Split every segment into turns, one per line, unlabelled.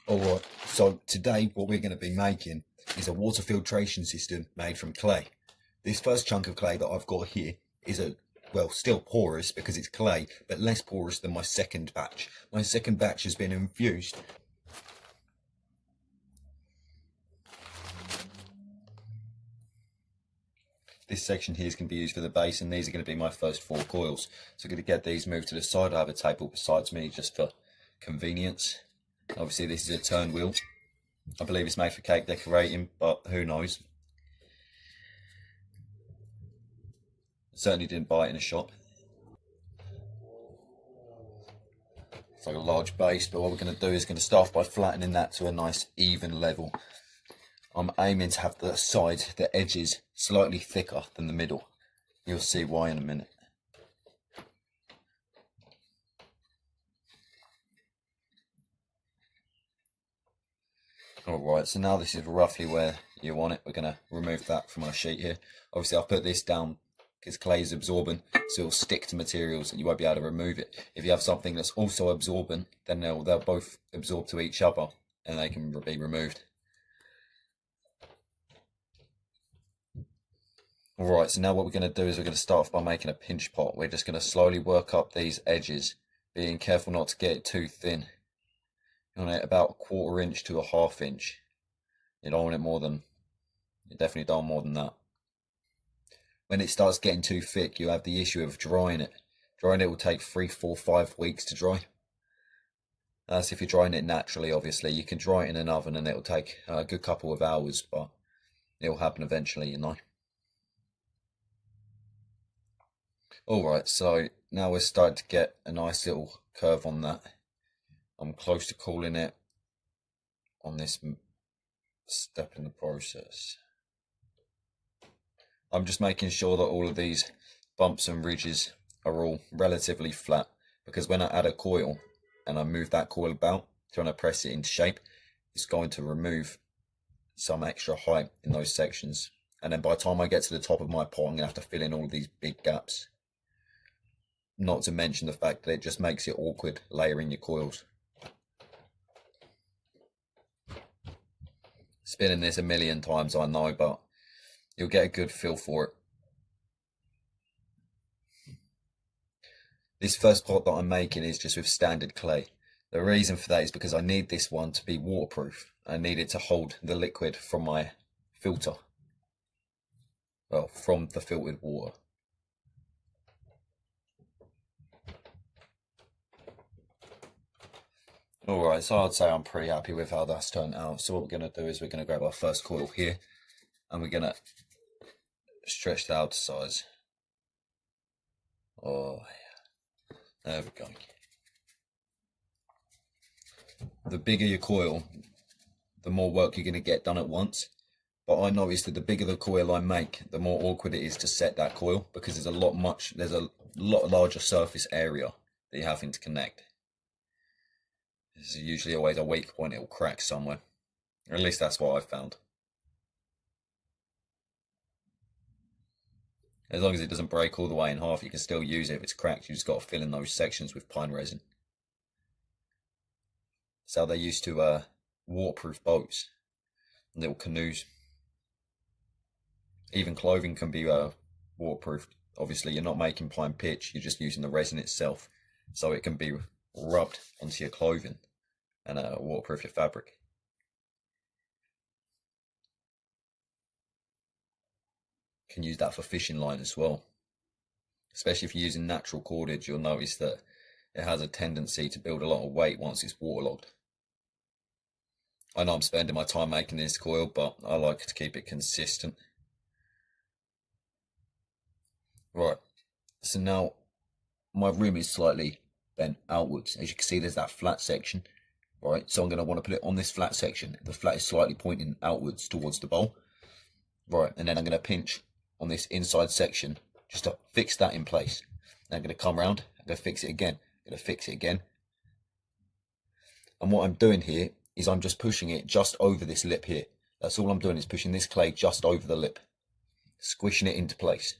Alright, so today what we're going to be making is a water filtration system made from clay. This first chunk of clay that I've got here is well, still porous because it's clay, but less porous than my second batch. My second batch has been infused. This section here is going to be used for the base, and these are going to be my first 4 coils. So I'm going to get these moved to the side. I have a table beside me just for convenience. Obviously this is a turn wheel. I believe it's made for cake decorating, but who knows. Certainly didn't buy it in a shop. It's like a large base, but what we're going to do is going to start by flattening that to a nice even level. I'm aiming to have the sides, the edges, slightly thicker than the middle. You'll see why in a minute. Alright, so now this is roughly where you want it. We're going to remove that from our sheet here. Obviously I've put this down because clay is absorbent, so it'll stick to materials and you won't be able to remove it. If you have something that's also absorbent, then they'll both absorb to each other and they can be removed. Alright, so now what we're going to do is we're going to start off by making a pinch pot. We're just going to slowly work up these edges, being careful not to get it too thin. You want it about 1/4 inch to 1/2 inch. You don't want it more than, you definitely don't want more than that. When it starts getting too thick, you have the issue of drying it. Drying it will take 3, 4, 5 weeks to dry. That's if you're drying it naturally, obviously. You can dry it in an oven and it'll take a good couple of hours, but it'll happen eventually, you know. Alright, so now we're starting to get a nice little curve on that. I'm close to calling it on this step in the process. I'm just making sure that all of these bumps and ridges are all relatively flat, because when I add a coil and I move that coil about, trying to press it into shape, it's going to remove some extra height in those sections. And then by the time I get to the top of my pot, I'm going to have to fill in all of these big gaps. Not to mention the fact that it just makes it awkward layering your coils. Spinning this a million times, I know, but you'll get a good feel for it. This first pot that I'm making is just with standard clay. The reason for that is because I need this one to be waterproof. I need it to hold the liquid from my filter. Well, from the filtered water. Alright, so I'd say I'm pretty happy with how that's turned out. So what we're going to do is we're going to grab our first coil here and we're going to stretch that out to size. Oh, yeah. There we go. The bigger your coil, the more work you're going to get done at once. But I noticed that the bigger the coil I make, the more awkward it is to set that coil, because there's a lot larger surface area that you're having to connect. There's usually always a weak point, it'll crack somewhere. Or at least that's what I've found. As long as it doesn't break all the way in half, you can still use it. If it's cracked, you just got to fill in those sections with pine resin. That's how they used to waterproof boats, little canoes. Even clothing can be waterproof. Obviously, you're not making pine pitch, you're just using the resin itself. So it can be rubbed onto your clothing and waterproof your fabric. You can use that for fishing line as well. Especially if you're using natural cordage, you'll notice that it has a tendency to build a lot of weight once it's waterlogged. I know I'm spending my time making this coil, but I like to keep it consistent. Right, so now my rim is slightly bent outwards. As you can see, there's that flat section. Right, so I'm going to want to put it on this flat section. The flat is slightly pointing outwards towards the bowl. Right, and then I'm going to pinch on this inside section just to fix that in place. Then I'm going to come around, I'm going to fix it again, I'm going to fix it again. And what I'm doing here is I'm just pushing it just over this lip here. That's all I'm doing, is pushing this clay just over the lip, squishing it into place.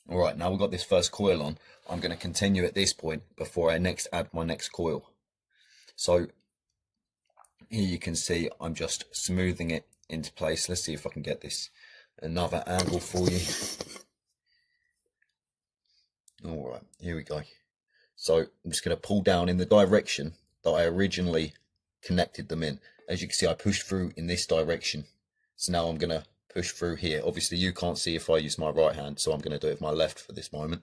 All right, now we've got this first coil on. I'm going to continue at this point before I next add my next coil. So here you can see I'm just smoothing it into place. Let's see if I can get this another angle for you. All right, here we go. So I'm just going to pull down in the direction that I originally connected them in. As you can see, I pushed through in this direction. So now I'm going to push through here. Obviously you can't see if I use my right hand, so I'm going to do it with my left for this moment.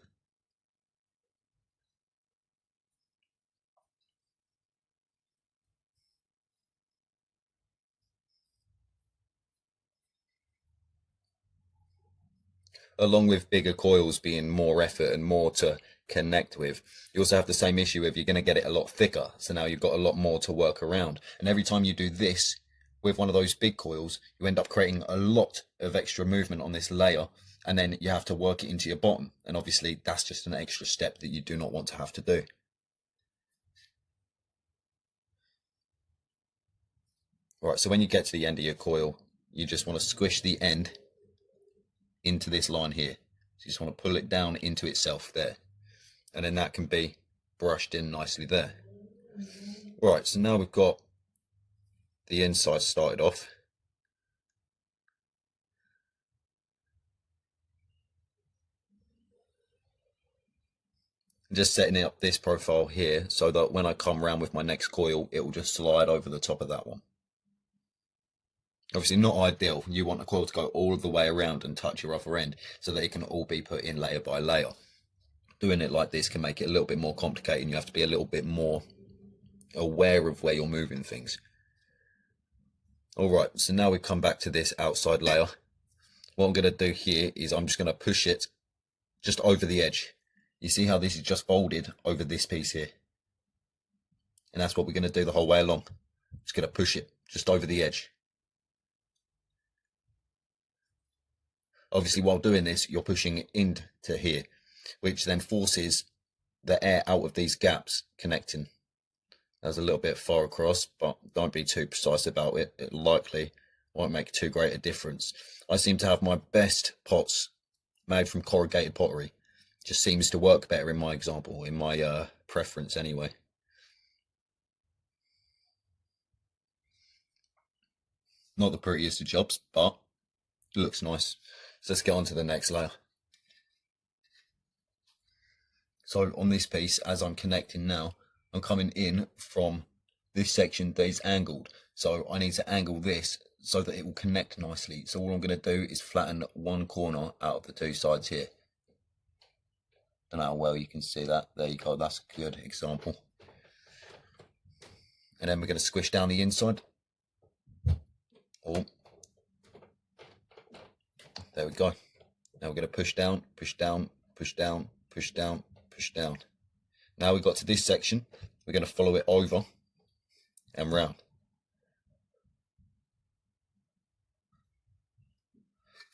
Along with bigger coils being more effort and more to connect with, you also have the same issue if you're going to get it a lot thicker. So now you've got a lot more to work around. And every time you do this with one of those big coils, you end up creating a lot of extra movement on this layer. And then you have to work it into your bottom. And obviously that's just an extra step that you do not want to have to do. All right, so when you get to the end of your coil, you just want to squish the end into this line here. So you just want to pull it down into itself there. And then that can be brushed in nicely there. Right, so now we've got the inside started off. Just setting up this profile here so that when I come around with my next coil, it will just slide over the top of that one. Obviously not ideal. You want the coil to go all the way around and touch your other end so that it can all be put in layer by layer. Doing it like this can make it a little bit more complicated and you have to be a little bit more aware of where you're moving things. All right, so now we come back to this outside layer. What I'm going to do here is I'm just going to push it just over the edge. You see how this is just folded over this piece here? And that's what we're going to do the whole way along. Just going to push it just over the edge. Obviously, while doing this, you're pushing it into here, which then forces the air out of these gaps connecting. That's a little bit far across, but don't be too precise about it. It likely won't make too great a difference. I seem to have my best pots made from corrugated pottery. Just seems to work better in my example, in my preference anyway. Not the prettiest of jobs, but it looks nice. So let's get on to the next layer. So on this piece, as I'm connecting now, I'm coming in from this section that is angled. So I need to angle this so that it will connect nicely. So all I'm going to do is flatten one corner out of the two sides here. Don't know how well you can see that. There you go, that's a good example. And then we're going to squish down the inside. Oh, there we go. Now we're going to push down, push down, push down, push down, push down. Now we've got to this section, we're going to follow it over and round.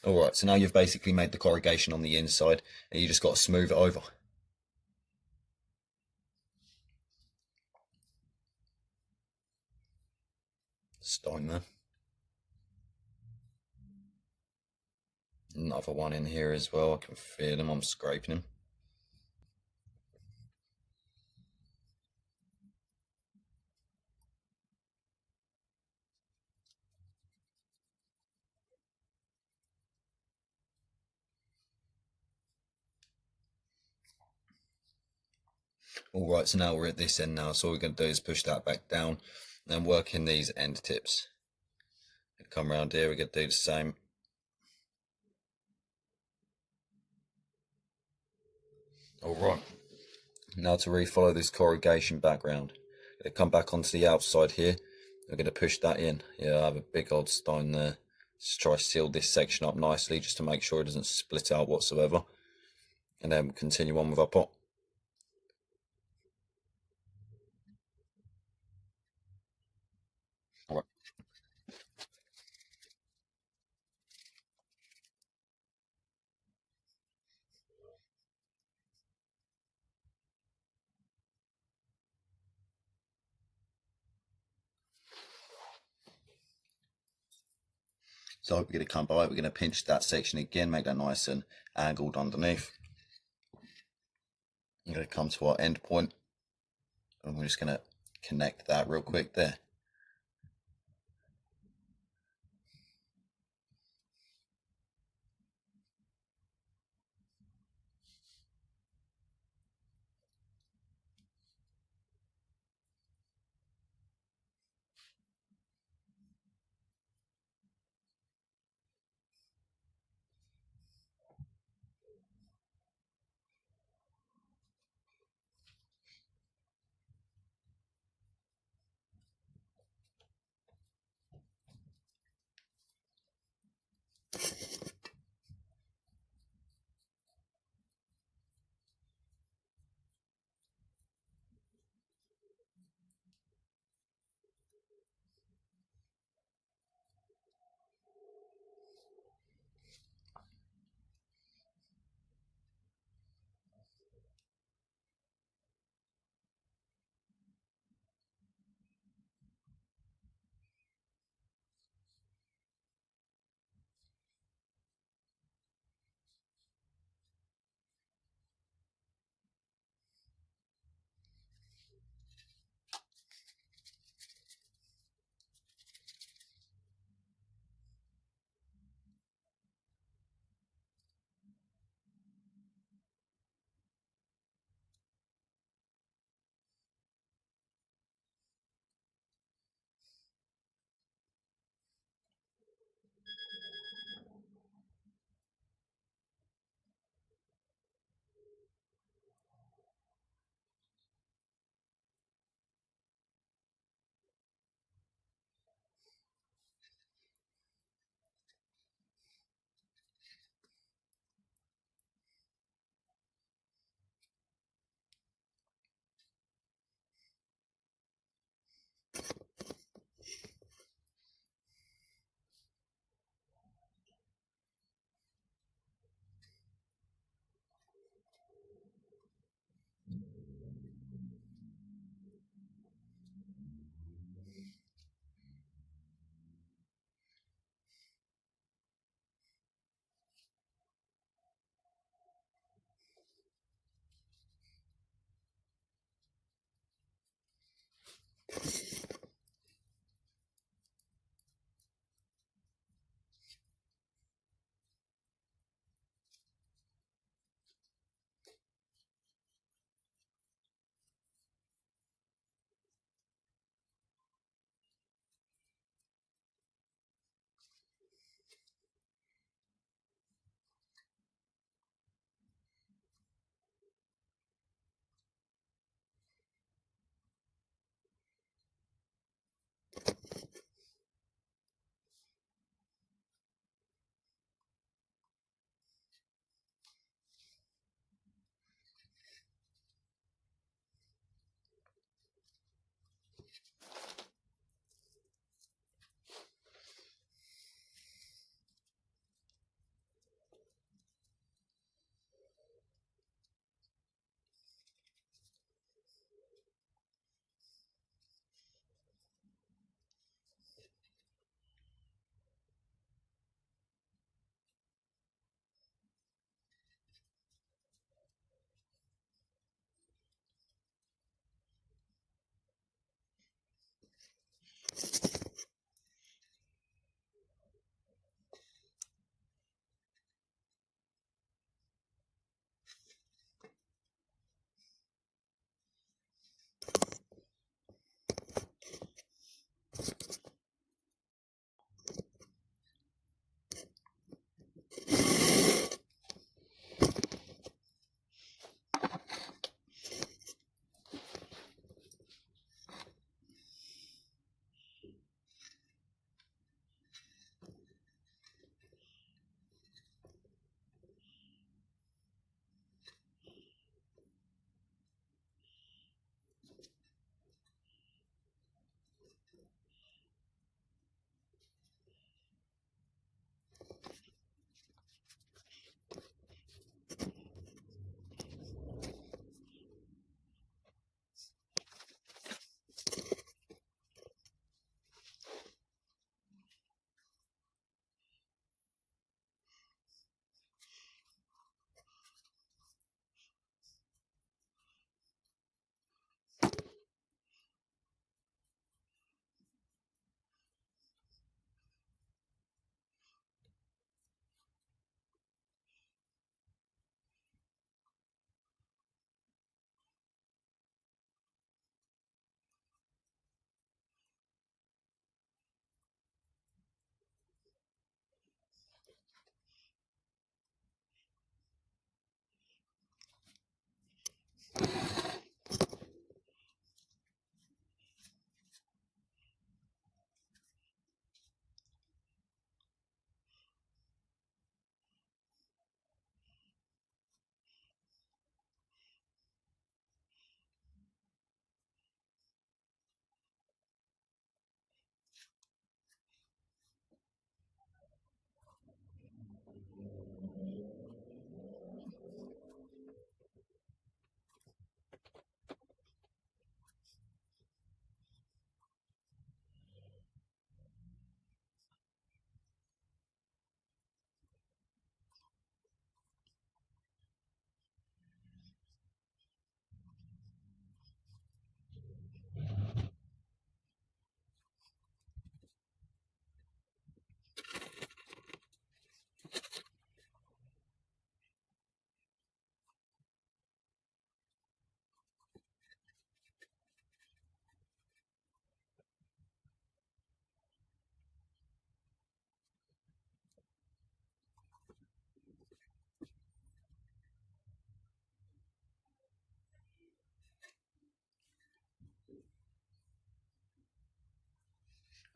All right, so now you've basically made the corrugation on the inside and you just got to smooth it over. Stone there. Another one in here as well, I can feel him, I'm scraping him. All right, so now we're at this end now, so all we're going to do is push that back down and work in these end tips. Come around here, we're going to do the same. All right, now to re-follow this corrugation background, going to come back onto the outside here. We're going to push that in. Yeah, I have a big old stone there. Just try to seal this section up nicely just to make sure it doesn't split out whatsoever. And then continue on with our pot. All right. So we're going to come by, we're going to pinch that section again, make that nice and angled underneath. I'm going to come to our end point, and we're just going to connect that real quick there.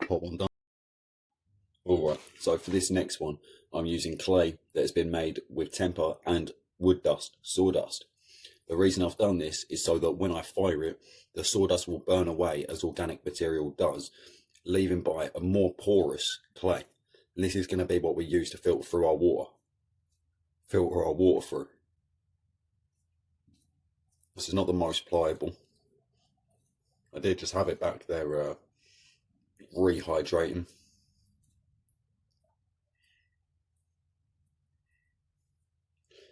Pot one done. Alright, so for this next one, I'm using clay that has been made with temper and wood dust, sawdust. The reason I've done this is so that when I fire it, the sawdust will burn away as organic material does, leaving by a more porous clay. And this is going to be what we use to filter through our water. Filter our water through. This is not the most pliable. I did just have it back there rehydrating.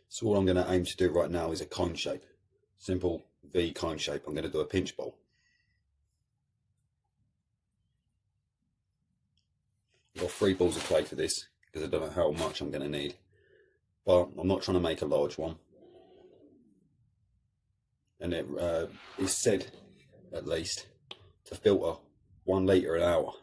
So all I'm going to aim to do right now is a cone shape. Simple V cone shape. I'm going to do a pinch bowl. I've got 3 balls of clay for this because I don't know how much I'm going to need. But I'm not trying to make a large one. And it is said, at least, to filter 1 litre an hour.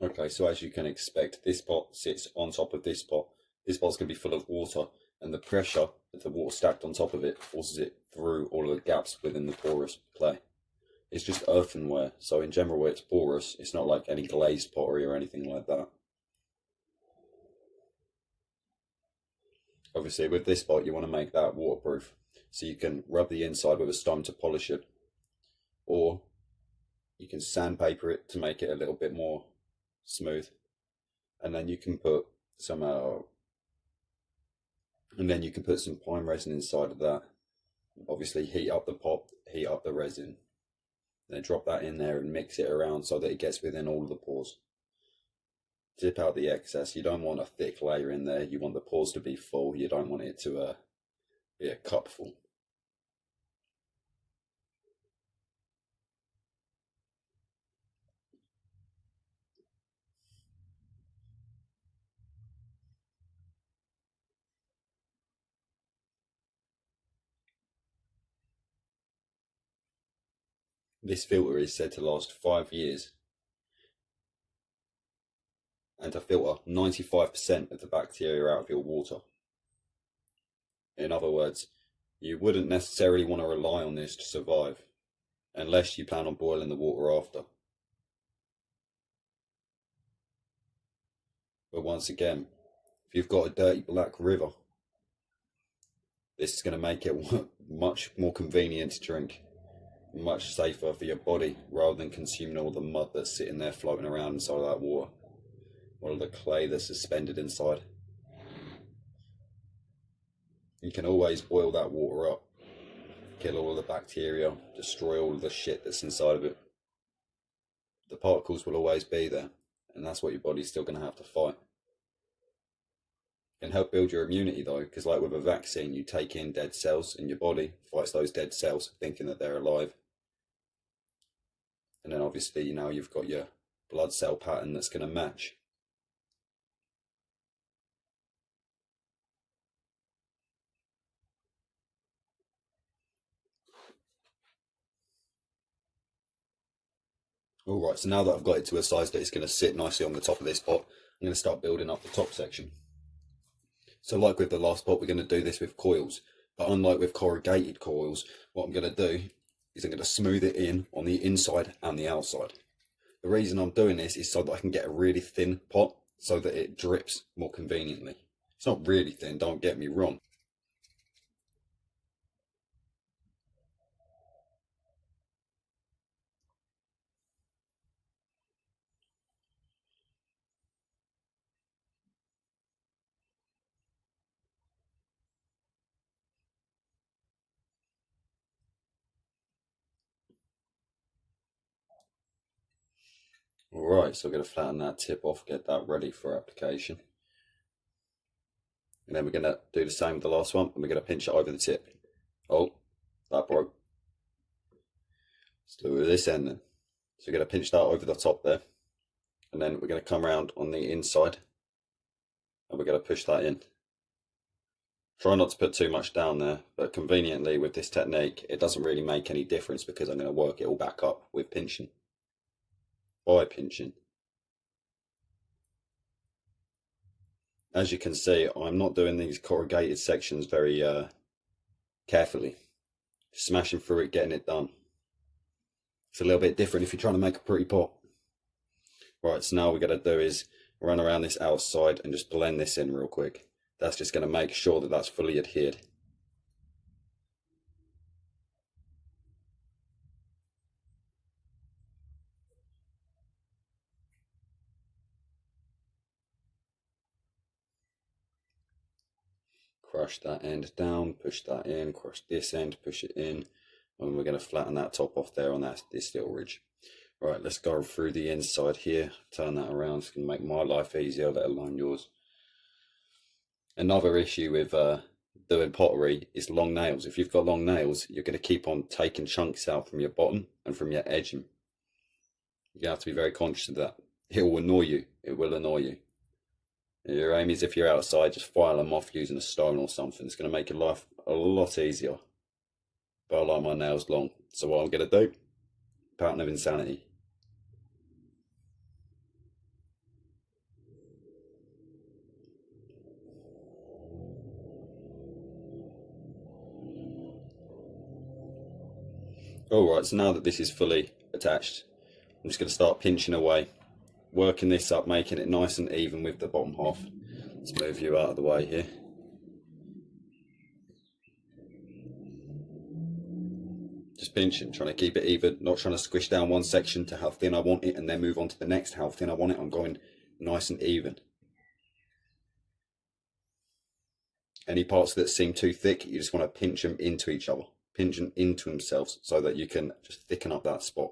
Okay, so as you can expect, this pot sits on top of this pot. This pot's going to be full of water, and the pressure of the water stacked on top of it forces it through all of the gaps within the porous clay. It's just earthenware, so in general where it's porous, it's not like any glazed pottery or anything like that. Obviously with this pot you want to make that waterproof, so you can rub the inside with a stone to polish it, or you can sandpaper it to make it a little bit more smooth, and then you can put some pine resin inside of that. Obviously heat up the pot, heat up the resin, then drop that in there and mix it around so that it gets within all of the pores. Dip out the excess. You don't want a thick layer in there, you want the pores to be full, you don't want it to be a cup full. This filter is said to last 5 years and to filter 95% of the bacteria out of your water. In other words, you wouldn't necessarily want to rely on this to survive, unless you plan on boiling the water after. But once again, if you've got a dirty black river, this is going to make it much more convenient to drink, much safer for your body, rather than consuming all the mud that's sitting there floating around inside of that water, all of the clay that's suspended inside. You can always boil that water up, kill all of the bacteria, destroy all of the shit that's inside of it. The particles will always be there, and that's what your body's still going to have to fight. It can help build your immunity though, because like with a vaccine, you take in dead cells and your body fights those dead cells thinking that they're alive. And then obviously now you've got your blood cell pattern that's going to match. Alright, so now that I've got it to a size that it's going to sit nicely on the top of this pot, I'm going to start building up the top section. So like with the last pot, we're going to do this with coils. But unlike with corrugated coils, what I'm going to do is I'm going to smooth it in on the inside and the outside. The reason I'm doing this is so that I can get a really thin pot so that it drips more conveniently. It's not really thin, don't get me wrong. Alright, so we're going to flatten that tip off, get that ready for application. And then we're going to do the same with the last one, and we're going to pinch it over the tip. Oh, that broke. Let's do it with this end then. So we're going to pinch that over the top there, and then we're going to come around on the inside and we're going to push that in. Try not to put too much down there, but conveniently with this technique it doesn't really make any difference because I'm going to work it all back up with pinching, by pinching. As you can see, I'm not doing these corrugated sections very carefully, just smashing through it, getting it done. It's a little bit different if you're trying to make a pretty pot. Right, so now what we're going to do is run around this outside and just blend this in real quick. That's just going to make sure that that's fully adhered. Crush that end down, push that in, crush this end, push it in, and we're going to flatten that top off there on this little ridge. Right, let's go through the inside here, turn that around. It's going to make my life easier, let alone yours. Another issue with doing pottery is long nails. If you've got long nails, you're going to keep on taking chunks out from your bottom and from your edging. You have to be very conscious of that. It will annoy you. It will annoy you. Your aim is, if you're outside, just file them off using a stone or something. It's going to make your life a lot easier. But I like my nails long, so what I'm going to do, pattern of insanity. Alright, so now that this is fully attached, I'm just going to start pinching away, working this up, making it nice and even with the bottom half. Let's move you out of the way here. Just pinching, trying to keep it even, not trying to squish down one section to how thin I want it and then move on to the next how thin I want it. I'm going nice and even. Any parts that seem too thick, you just want to pinch them into each other. Pinch them into themselves so that you can just thicken up that spot.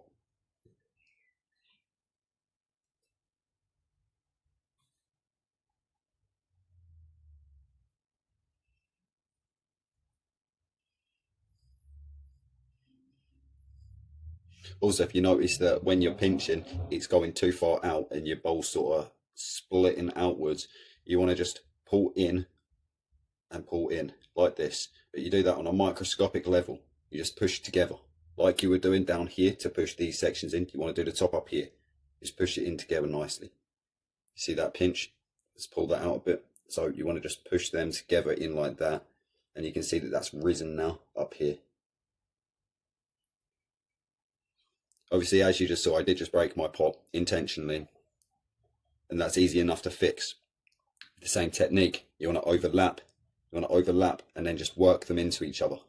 Also, if you notice that when you're pinching, it's going too far out and your bowl's sort of splitting outwards, you want to just pull in and pull in like this. But you do that on a microscopic level. You just push together like you were doing down here to push these sections in. You want to do the top up here. Just push it in together nicely. You see that pinch? Let's pull that out a bit. So you want to just push them together in like that. And you can see that that's risen now up here. Obviously, as you just saw, I did just break my pot intentionally. And that's easy enough to fix. The same technique, you want to overlap. You want to overlap and then just work them into each other.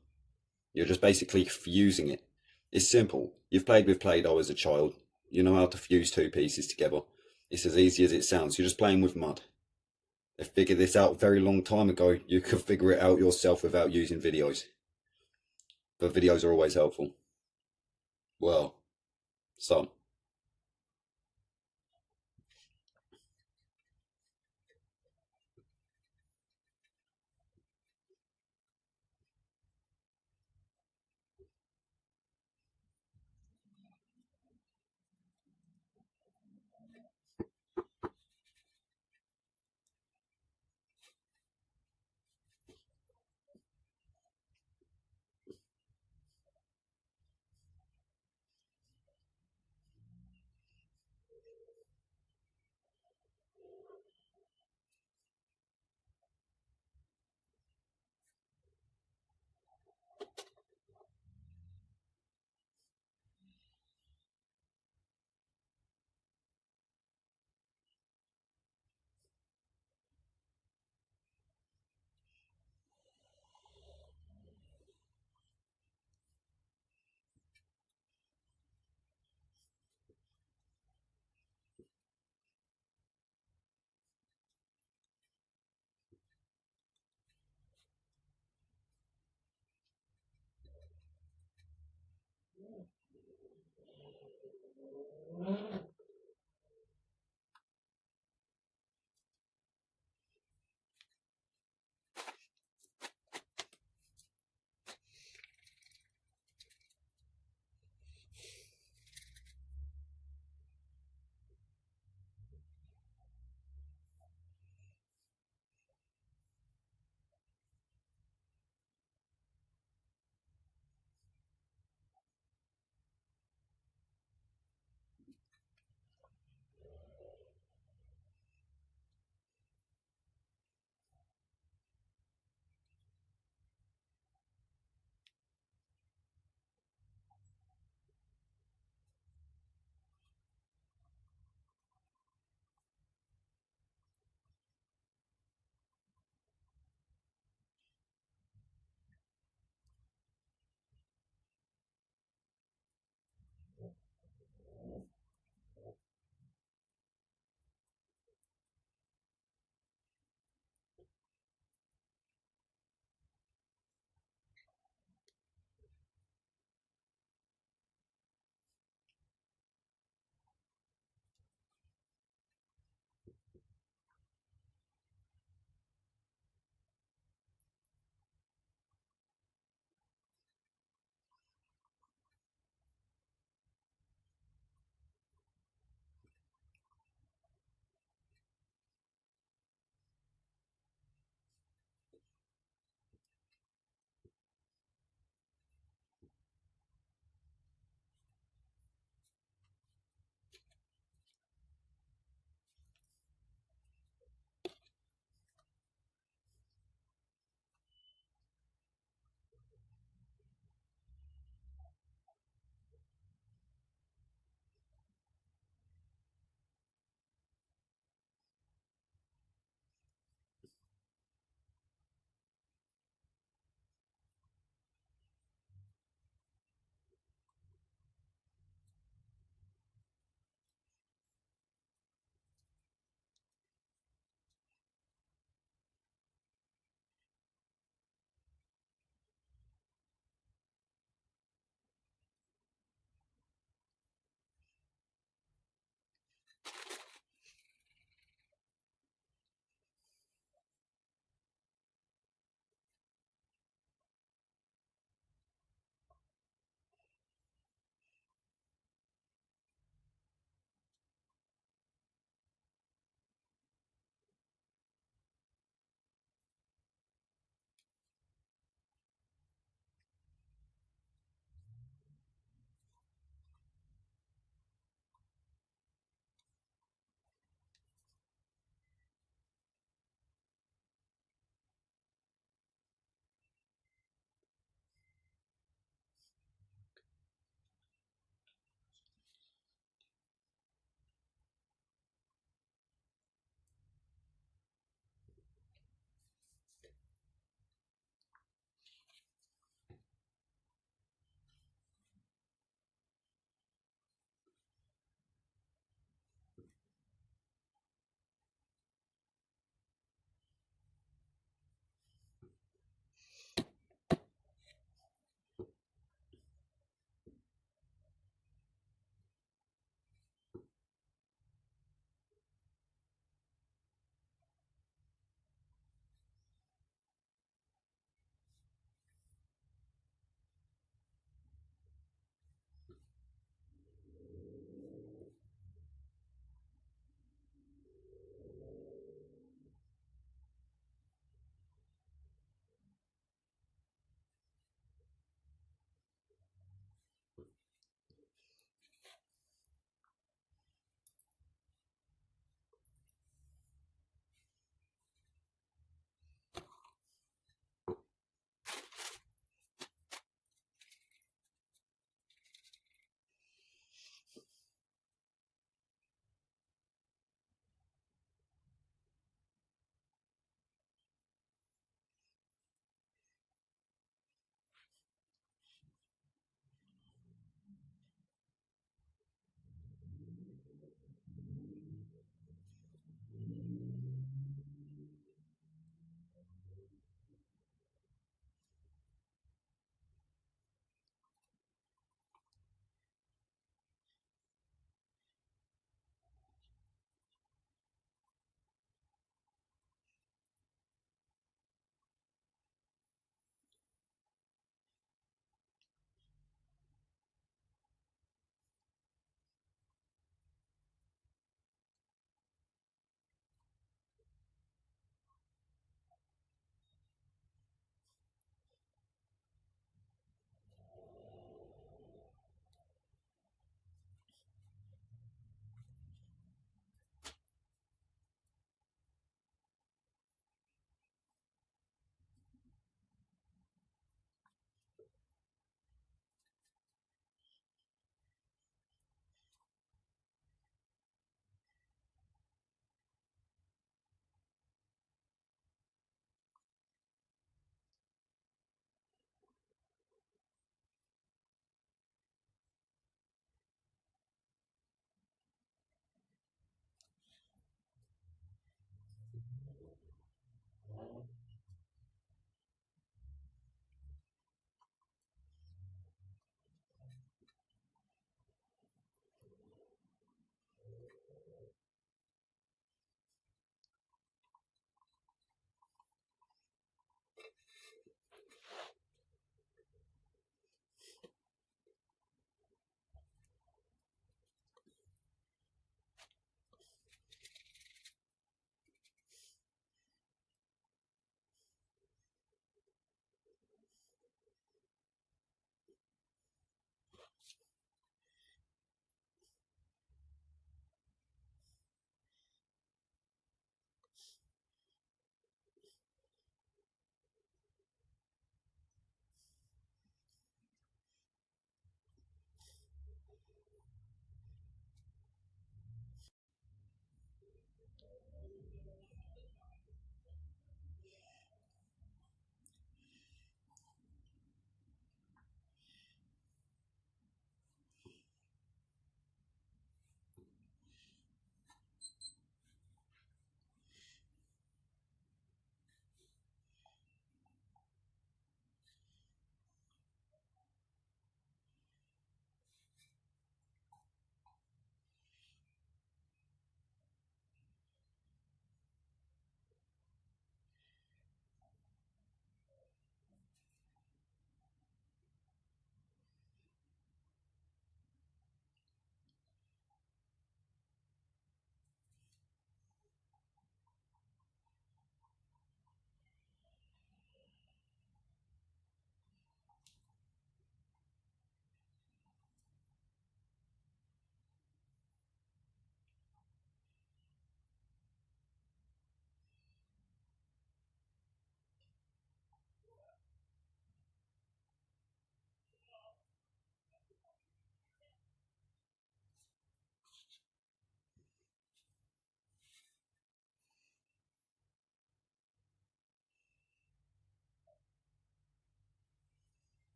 You're just basically fusing it. It's simple. You've played with Play-Doh as a child. You know how to fuse two pieces together. It's as easy as it sounds. You're just playing with mud. They figured this out a very long time ago. You could figure it out yourself without using videos. But videos are always helpful. Well, some.